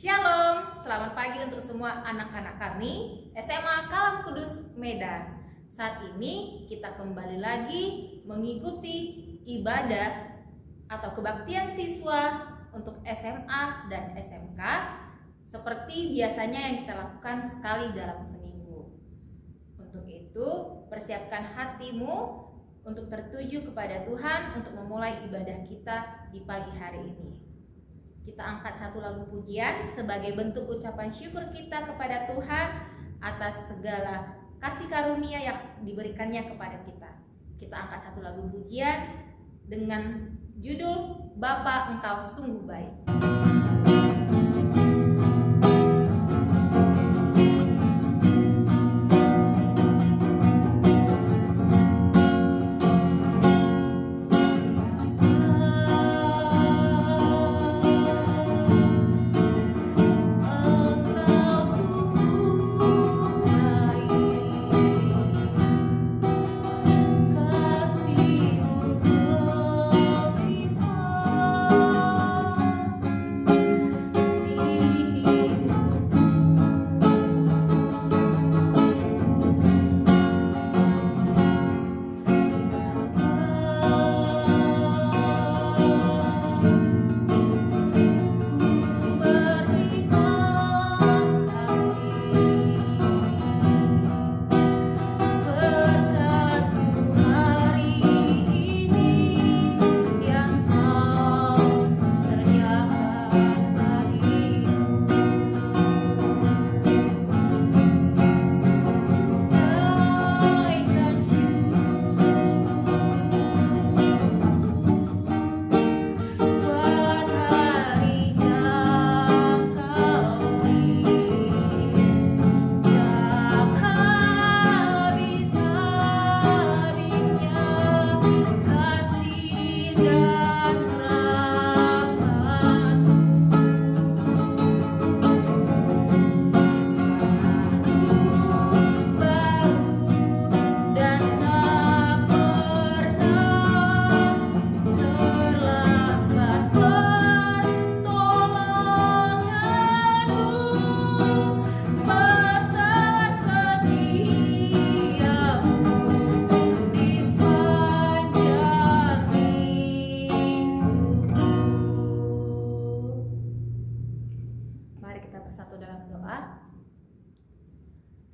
Shalom, selamat pagi untuk semua anak-anak kami SMA Kalam Kudus Medan. Saat ini kita kembali lagi mengikuti ibadah atau kebaktian siswa untuk SMA dan SMK seperti biasanya yang kita lakukan sekali dalam seminggu. Untuk itu, persiapkan hatimu untuk tertuju kepada Tuhan untuk memulai ibadah kita di pagi hari ini. Kita angkat satu lagu pujian sebagai bentuk ucapan syukur kita kepada Tuhan atas segala kasih karunia yang diberikannya kepada kita. Kita angkat satu lagu pujian dengan judul Bapa Engkau Sungguh Baik.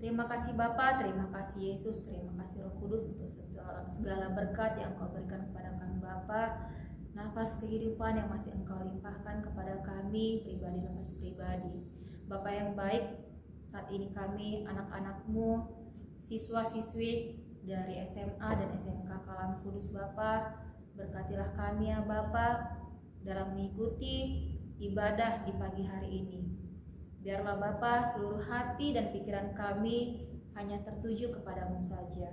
Terima kasih Bapa, terima kasih Yesus, terima kasih Roh Kudus untuk segala berkat yang Engkau berikan kepada kami Bapa. Nafas kehidupan yang masih Engkau limpahkan kepada kami pribadi. Bapa yang baik, saat ini kami anak-anak-Mu, siswa-siswi dari SMA dan SMK Kalam Kudus Bapa, berkatilah kami ya Bapa dalam mengikuti ibadah di pagi hari ini. Biarlah Bapa seluruh hati dan pikiran kami hanya tertuju kepadamu saja.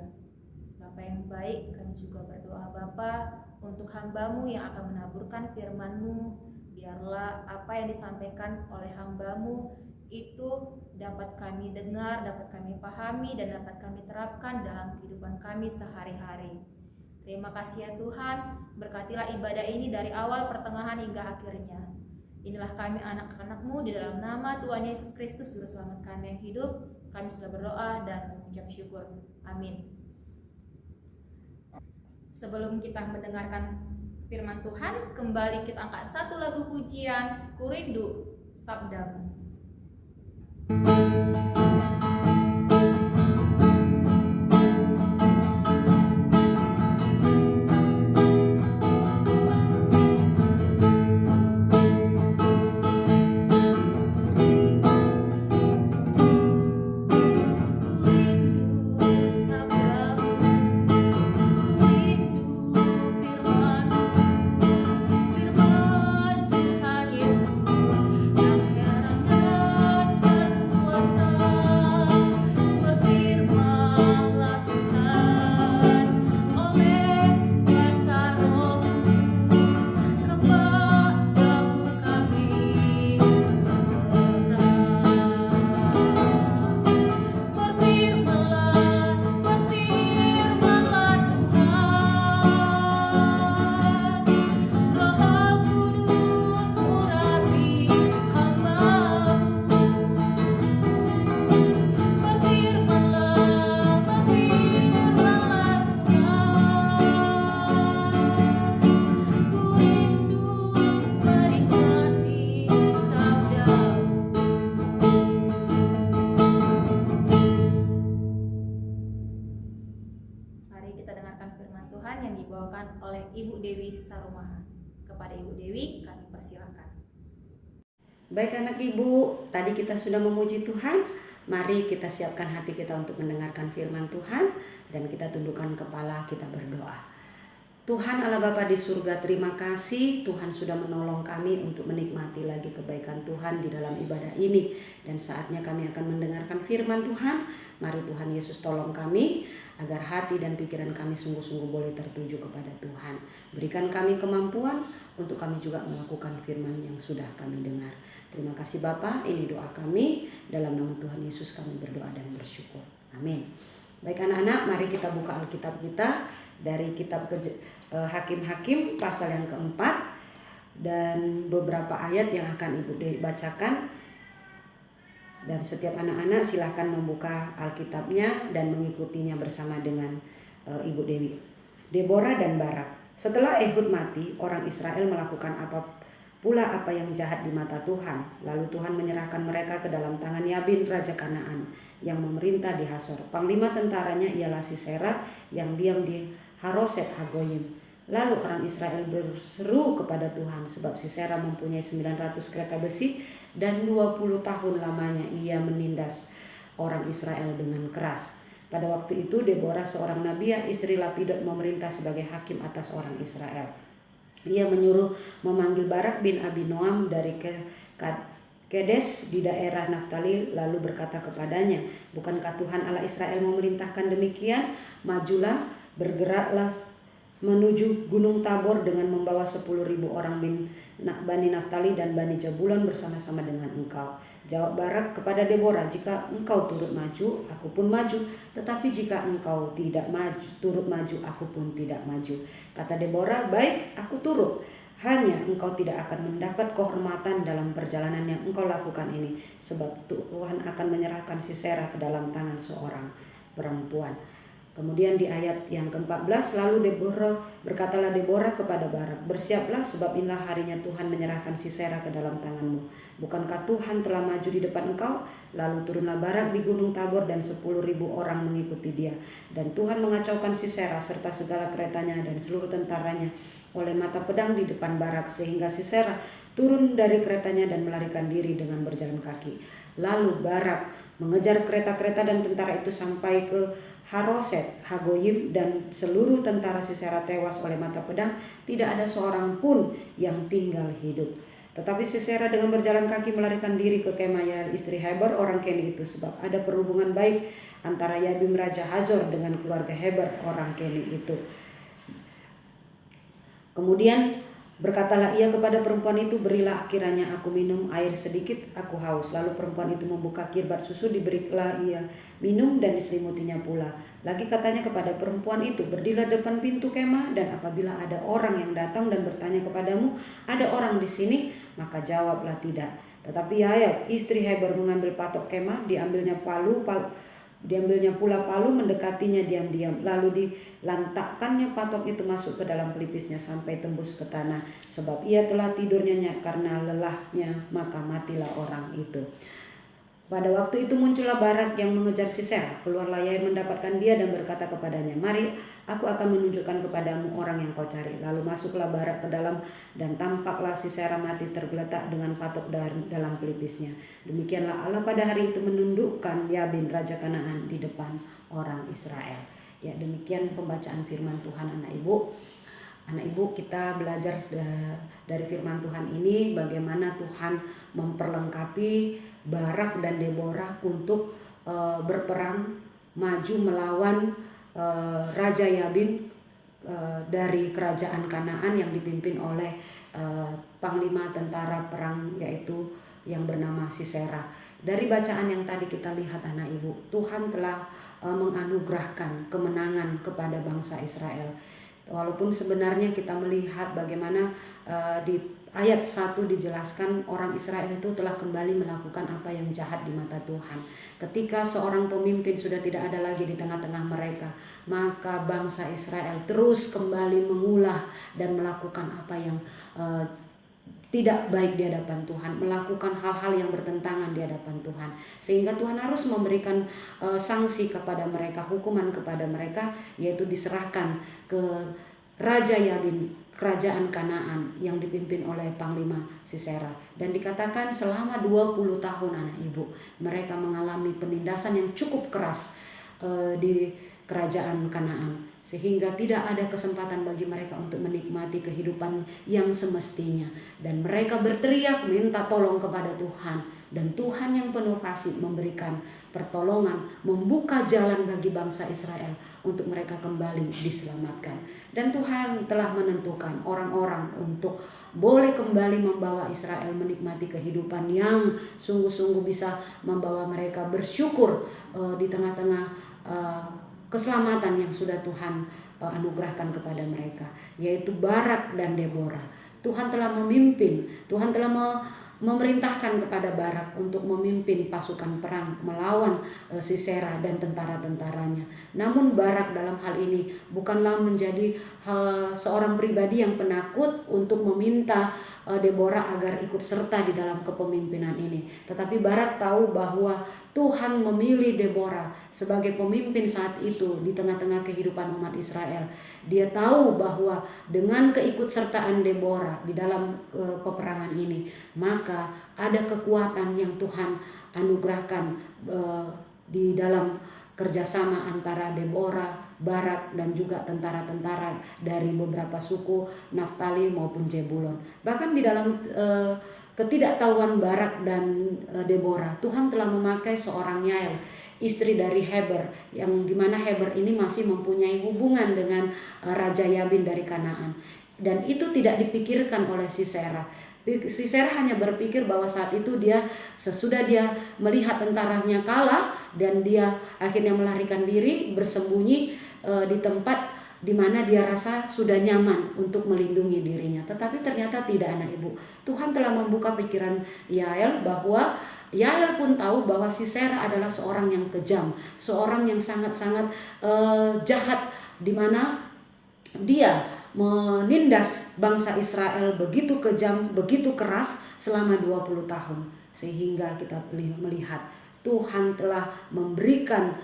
Bapa yang baik, kami juga berdoa Bapa untuk hamba-Mu yang akan menaburkan firman-Mu. Biarlah apa yang disampaikan oleh hamba-Mu itu dapat kami dengar, dapat kami pahami, dan dapat kami terapkan dalam kehidupan kami sehari-hari. Terima kasih ya Tuhan, berkatilah ibadah ini dari awal, pertengahan, hingga akhirnya. Inilah kami anak-anak-Mu, di dalam nama Tuhan Yesus Kristus Juru Selamat kami yang hidup, kami sudah berdoa dan mengucap syukur. Amin. Sebelum kita mendengarkan firman Tuhan, kembali kita angkat satu lagu pujian, Ku Rindu Sabdamu. Tuhan Yesus yang heran dan berkuasa. Dewi Sarumaha. Kepada Ibu Dewi kami persilakan. Baik anak ibu, tadi kita sudah memuji Tuhan. Mari kita siapkan hati kita untuk mendengarkan firman Tuhan dan kita tundukkan kepala, kita berdoa. Tuhan Allah Bapa di surga, terima kasih Tuhan sudah menolong kami untuk menikmati lagi kebaikan Tuhan di dalam ibadah ini. Dan saatnya kami akan mendengarkan firman Tuhan. Mari Tuhan Yesus tolong kami agar hati dan pikiran kami sungguh-sungguh boleh tertuju kepada Tuhan. Berikan kami kemampuan untuk kami juga melakukan firman yang sudah kami dengar. Terima kasih Bapa, ini doa kami. Dalam nama Tuhan Yesus kami berdoa dan bersyukur. Amin. Baik anak-anak, mari kita buka Alkitab kita dari kitab Hakim-Hakim pasal yang keempat, dan beberapa ayat yang akan Ibu Dewi bacakan. Dan setiap anak-anak silahkan membuka Alkitabnya dan mengikutinya bersama dengan Ibu Dewi. Deborah dan Barak. Setelah Ehud mati, orang Israel melakukan apa yang jahat di mata Tuhan. Lalu Tuhan menyerahkan mereka ke dalam tangan Yabin, raja Kanaan, yang memerintah di Hasor. Panglima tentaranya ialah Sisera yang diam di Haroset Hagoyim. Lalu orang Israel berseru kepada Tuhan, sebab Sisera mempunyai 900 kereta besi dan 20 tahun lamanya ia menindas orang Israel dengan keras. Pada waktu itu Deborah seorang nabiah, istri Lapidot, memerintah sebagai hakim atas orang Israel. Ia menyuruh memanggil Barak bin Abinoam dari Kedes di daerah Naftali, lalu berkata kepadanya, bukankah Tuhan Allah Israel memerintahkan demikian? Majulah, bergeraklah menuju Gunung Tabor dengan membawa 10.000 orang Bani Naftali dan Bani Jabulon bersama-sama dengan engkau. Jawab Barak kepada Deborah, jika engkau turut maju, aku pun maju. Tetapi jika engkau tidak turut maju, aku pun tidak maju. Kata Deborah, baik, aku turut. Hanya engkau tidak akan mendapat kehormatan dalam perjalanan yang engkau lakukan ini, sebab Tuhan akan menyerahkan Sisera ke dalam tangan seorang perempuan. Kemudian di ayat yang ke-14, lalu berkatalah Deborah kepada Barak, bersiaplah sebab inilah harinya Tuhan menyerahkan Sisera ke dalam tanganmu. Bukankah Tuhan telah maju di depan engkau? Lalu turunlah Barak di Gunung Tabor dan 10.000 orang mengikuti dia. Dan Tuhan mengacaukan Sisera serta segala keretanya dan seluruh tentaranya oleh mata pedang di depan Barak, sehingga Sisera turun dari keretanya dan melarikan diri dengan berjalan kaki. Lalu Barak mengejar kereta-kereta dan tentara itu sampai ke Haroset Hagoyim, dan seluruh tentara Sisera tewas oleh mata pedang, tidak ada seorang pun yang tinggal hidup. Tetapi Sisera dengan berjalan kaki melarikan diri ke kemah Yael istri Heber orang Keni itu, sebab ada perhubungan baik antara Yabim raja Hazor dengan keluarga Heber orang Keni itu. Kemudian berkatalah ia kepada perempuan itu, berilah kiranya aku minum air sedikit, aku haus. Lalu perempuan itu membuka kirbat susu, diberilah ia minum dan diselimutinya pula. Lagi katanya kepada perempuan itu, berdirilah depan pintu kemah, dan apabila ada orang yang datang dan bertanya kepadamu, ada orang di sini, maka jawablah tidak. Tetapi Yael istri Heber mengambil patok kemah, diambilnya pula palu, mendekatinya diam-diam, lalu dilantakkannya patok itu masuk ke dalam pelipisnya sampai tembus ke tanah, sebab ia telah tidur nyenyak karena lelahnya, maka matilah orang itu. Pada waktu itu muncullah Barak yang mengejar Sisera. Keluarlah Yael mendapatkan dia dan berkata kepadanya, mari, aku akan menunjukkan kepadamu orang yang kau cari. Lalu masuklah Barak ke dalam, dan tampaklah Sisera mati tergeletak dengan patok dalam pelipisnya. Demikianlah Allah pada hari itu menundukkan Yabin raja Kanaan di depan orang Israel. Ya, demikian pembacaan firman Tuhan anak ibu. Anak ibu, kita belajar dari firman Tuhan ini bagaimana Tuhan memperlengkapi Barak dan Deborah untuk berperang maju melawan Raja Yabin dari kerajaan Kanaan yang dipimpin oleh panglima tentara perang yaitu yang bernama Sisera. Dari bacaan yang tadi kita lihat anak ibu, Tuhan telah menganugerahkan kemenangan kepada bangsa Israel. Walaupun sebenarnya kita melihat bagaimana di ayat 1 dijelaskan orang Israel itu telah kembali melakukan apa yang jahat di mata Tuhan. Ketika seorang pemimpin sudah tidak ada lagi di tengah-tengah mereka, maka bangsa Israel terus kembali mengulah dan melakukan apa yang tidak baik di hadapan Tuhan, melakukan hal-hal yang bertentangan di hadapan Tuhan, sehingga Tuhan harus memberikan sanksi kepada mereka, hukuman kepada mereka, yaitu diserahkan ke Raja Yabin, kerajaan Kanaan yang dipimpin oleh Panglima Sisera. Dan dikatakan selama 20 tahun anak ibu, mereka mengalami penindasan yang cukup keras di kerajaan Kanaan, sehingga tidak ada kesempatan bagi mereka untuk menikmati kehidupan yang semestinya. Dan mereka berteriak minta tolong kepada Tuhan, dan Tuhan yang penuh kasih memberikan pertolongan, membuka jalan bagi bangsa Israel untuk mereka kembali diselamatkan. Dan Tuhan telah menentukan orang-orang untuk boleh kembali membawa Israel menikmati kehidupan yang sungguh-sungguh bisa membawa mereka bersyukur di tengah-tengah keselamatan yang sudah Tuhan anugerahkan kepada mereka, yaitu Barak dan Deborah. Tuhan telah memimpin, Tuhan telah memerintahkan kepada Barak untuk memimpin pasukan perang melawan Sisera dan tentara-tentaranya. Namun Barak dalam hal ini bukanlah menjadi seorang pribadi yang penakut untuk meminta Deborah agar ikut serta di dalam kepemimpinan ini. Tetapi Barak tahu bahwa Tuhan memilih Deborah sebagai pemimpin saat itu di tengah-tengah kehidupan umat Israel. Dia tahu bahwa dengan keikutsertaan Deborah di dalam peperangan ini, maka ada kekuatan yang Tuhan anugerahkan di dalam kerjasama antara Deborah, Barak, dan juga tentara-tentara dari beberapa suku Naftali maupun Zebulon. Bahkan di dalam ketidaktahuan Barak dan Deborah, Tuhan telah memakai seorang Yael, istri dari Heber, yang dimana Heber ini masih mempunyai hubungan dengan Raja Yabin dari Kanaan. Dan itu tidak dipikirkan oleh Sisera. Sisera hanya berpikir bahwa saat itu sesudah dia melihat tentaranya kalah, dan dia akhirnya melarikan diri bersembunyi di tempat di mana dia rasa sudah nyaman untuk melindungi dirinya. Tetapi ternyata tidak, anak ibu. Tuhan telah membuka pikiran Yael, bahwa Yael pun tahu bahwa Sisera adalah seorang yang kejam, seorang yang sangat-sangat jahat, di mana dia menindas bangsa Israel begitu kejam, begitu keras selama 20 tahun. Sehingga kita melihat Tuhan telah memberikan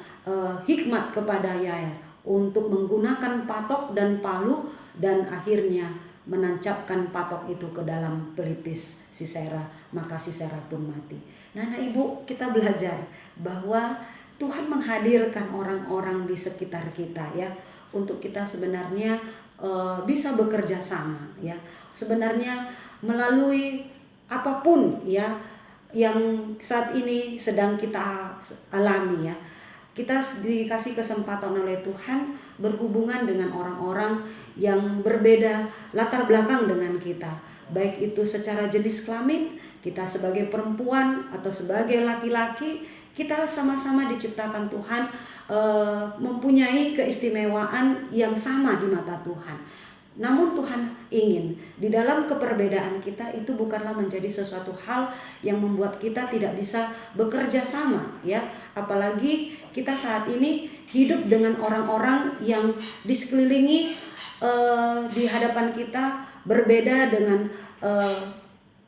hikmat kepada Yael untuk menggunakan patok dan palu, dan akhirnya menancapkan patok itu ke dalam pelipis Sisera, maka Sisera pun mati. Nah, anak ibu, kita belajar bahwa Tuhan menghadirkan orang-orang di sekitar kita, ya, untuk kita sebenarnya bisa bekerja sama, ya. Sebenarnya melalui apapun, ya, yang saat ini sedang kita alami, ya, kita dikasih kesempatan oleh Tuhan berhubungan dengan orang-orang yang berbeda latar belakang dengan kita, baik itu secara jenis kelamin, kita sebagai perempuan atau sebagai laki-laki, kita sama-sama diciptakan Tuhan mempunyai keistimewaan yang sama di mata Tuhan. Namun Tuhan ingin di dalam keperbedaan kita itu bukanlah menjadi sesuatu hal yang membuat kita tidak bisa bekerja sama, ya. Apalagi kita saat ini hidup dengan orang-orang yang di sekelilingi di hadapan kita berbeda dengan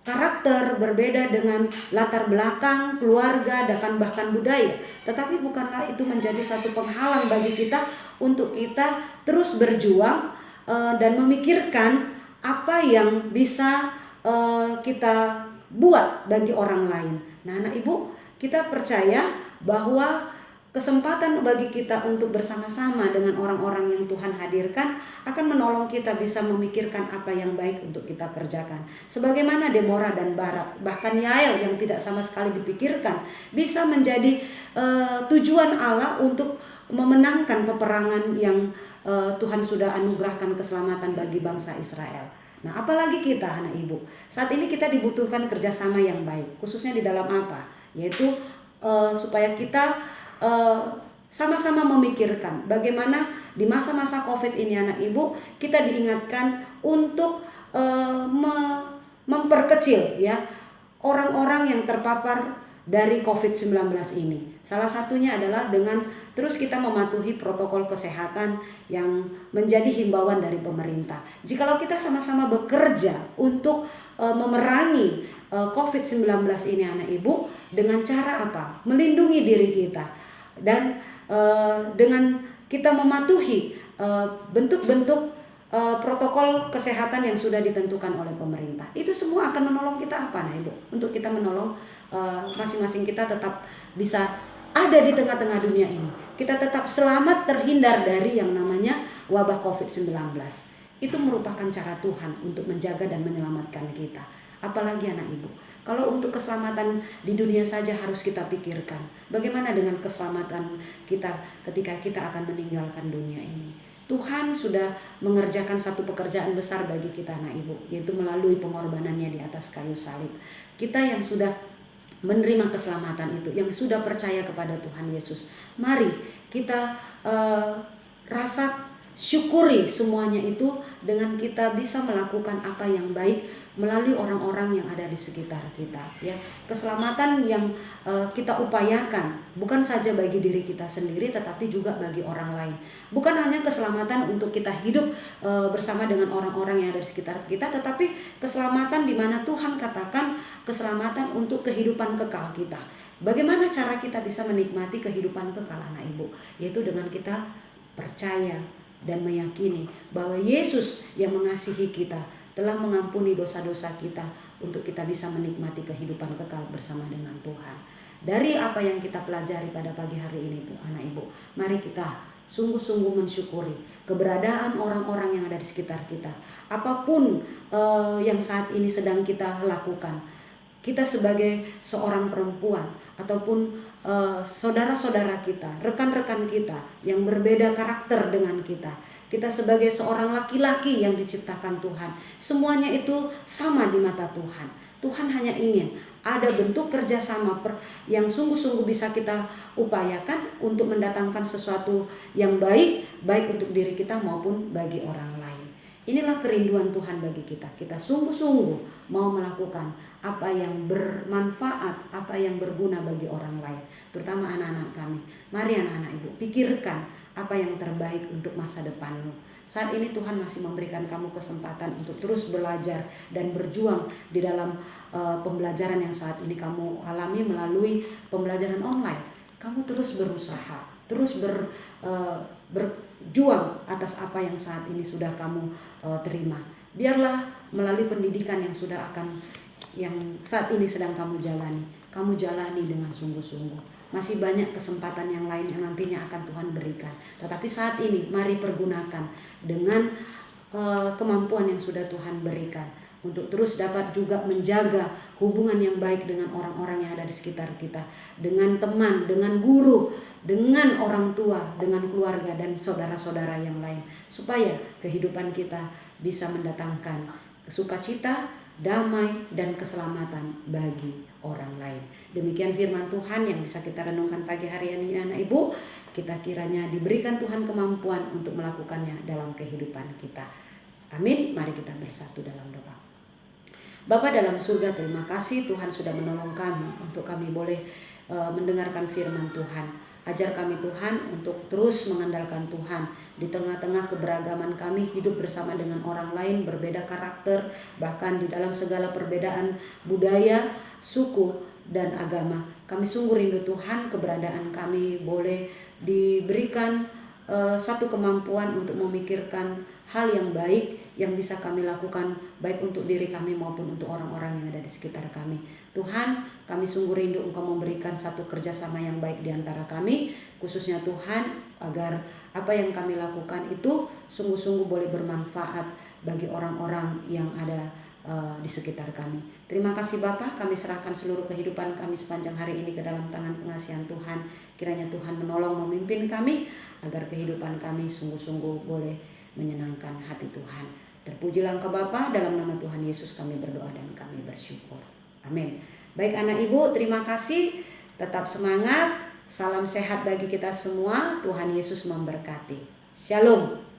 karakter, berbeda dengan latar belakang, keluarga, dan bahkan budaya. Tetapi bukanlah itu menjadi satu penghalang bagi kita untuk kita terus berjuang dan memikirkan apa yang bisa kita buat bagi orang lain. Nah, anak ibu, kita percaya bahwa kesempatan bagi kita untuk bersama-sama dengan orang-orang yang Tuhan hadirkan akan menolong kita bisa memikirkan apa yang baik untuk kita kerjakan. Sebagaimana Deborah dan Barak, bahkan Yael yang tidak sama sekali dipikirkan, bisa menjadi tujuan Allah untuk memenangkan peperangan yang Tuhan sudah anugerahkan keselamatan bagi bangsa Israel. Nah, apalagi kita, anak ibu, saat ini kita dibutuhkan kerjasama yang baik, khususnya di dalam apa? Yaitu supaya kita sama-sama memikirkan bagaimana di masa-masa COVID ini, anak ibu, kita diingatkan untuk memperkecil, ya, orang-orang yang terpapar dari COVID-19 ini. Salah satunya adalah dengan terus kita mematuhi protokol kesehatan yang menjadi himbauan dari pemerintah. Jikalau kita sama-sama bekerja untuk memerangi COVID-19 ini, anak ibu, dengan cara apa? Melindungi diri kita. Dan dengan kita mematuhi bentuk-bentuk protokol kesehatan yang sudah ditentukan oleh pemerintah. Itu semua akan menolong kita apa, Ibu? Untuk kita menolong masing-masing kita tetap bisa ada di tengah-tengah dunia ini. Kita tetap selamat terhindar dari yang namanya wabah COVID-19. Itu merupakan cara Tuhan untuk menjaga dan menyelamatkan kita. Apalagi anak ibu, kalau untuk keselamatan di dunia saja harus kita pikirkan, bagaimana dengan keselamatan kita ketika kita akan meninggalkan dunia ini. Tuhan sudah mengerjakan satu pekerjaan besar bagi kita anak ibu, yaitu melalui pengorbanannya di atas kayu salib. Kita yang sudah menerima keselamatan itu, yang sudah percaya kepada Tuhan Yesus, mari kita syukuri semuanya itu dengan kita bisa melakukan apa yang baik melalui orang-orang yang ada di sekitar kita, ya. Keselamatan yang kita upayakan bukan saja bagi diri kita sendiri, tetapi juga bagi orang lain. Bukan hanya keselamatan untuk kita hidup bersama dengan orang-orang yang ada di sekitar kita, tetapi keselamatan di mana Tuhan katakan keselamatan untuk kehidupan kekal kita. Bagaimana cara kita bisa menikmati kehidupan kekal anak ibu? Yaitu dengan kita percaya dan meyakini bahwa Yesus yang mengasihi kita telah mengampuni dosa-dosa kita untuk kita bisa menikmati kehidupan kekal bersama dengan Tuhan. Dari apa yang kita pelajari pada pagi hari ini tuh anak ibu, mari kita sungguh-sungguh mensyukuri keberadaan orang-orang yang ada di sekitar kita. Apapun yang saat ini sedang kita lakukan, kita sebagai seorang perempuan ataupun saudara-saudara kita, rekan-rekan kita yang berbeda karakter dengan kita, kita sebagai seorang laki-laki yang diciptakan Tuhan, semuanya itu sama di mata Tuhan. Tuhan hanya ingin ada bentuk kerjasama yang sungguh-sungguh bisa kita upayakan untuk mendatangkan sesuatu yang baik untuk diri kita maupun bagi orang lain. Inilah kerinduan Tuhan bagi kita. Kita sungguh-sungguh mau melakukan apa yang bermanfaat, apa yang berguna bagi orang lain, terutama anak-anak kami. Mari anak-anak ibu, pikirkan apa yang terbaik untuk masa depanmu. Saat ini Tuhan masih memberikan kamu kesempatan untuk terus belajar dan berjuang di dalam pembelajaran yang saat ini kamu alami melalui pembelajaran online. Kamu terus berusaha, terus berjuang atas apa yang saat ini sudah kamu terima. Biarlah melalui pendidikan yang saat ini sedang kamu jalani dengan sungguh-sungguh. Masih banyak kesempatan yang lain yang nantinya akan Tuhan berikan. Tetapi saat ini mari pergunakan dengan kemampuan yang sudah Tuhan berikan untuk terus dapat juga menjaga hubungan yang baik dengan orang-orang yang ada di sekitar kita, dengan teman, dengan guru, dengan orang tua, dengan keluarga dan saudara-saudara yang lain, supaya kehidupan kita bisa mendatangkan sukacita, damai dan keselamatan bagi orang lain. Demikian firman Tuhan yang bisa kita renungkan pagi hari ini anak ibu. Kita kiranya diberikan Tuhan kemampuan untuk melakukannya dalam kehidupan kita. Amin. Mari kita bersatu dalam doa. Bapa dalam surga, terima kasih Tuhan sudah menolong kami untuk kami boleh mendengarkan firman Tuhan. Ajar kami Tuhan untuk terus mengandalkan Tuhan di tengah-tengah keberagaman kami, hidup bersama dengan orang lain berbeda karakter, bahkan di dalam segala perbedaan budaya, suku dan agama. Kami sungguh rindu Tuhan keberadaan kami boleh diberikan satu kemampuan untuk memikirkan hal yang baik yang bisa kami lakukan baik untuk diri kami maupun untuk orang-orang yang ada di sekitar kami. Tuhan, kami sungguh rindu Engkau memberikan satu kerjasama yang baik di antara kami, khususnya Tuhan, agar apa yang kami lakukan itu sungguh-sungguh boleh bermanfaat bagi orang-orang yang ada di sekitar kami. Terima kasih Bapa, kami serahkan seluruh kehidupan kami sepanjang hari ini ke dalam tangan pengasihan Tuhan. Kiranya Tuhan menolong memimpin kami agar kehidupan kami sungguh-sungguh boleh menyenangkan hati Tuhan. Terpujilah Engkau Bapa, dalam nama Tuhan Yesus kami berdoa dan kami bersyukur. Amin. Baik anak ibu, terima kasih. Tetap semangat. Salam sehat bagi kita semua. Tuhan Yesus memberkati. Shalom.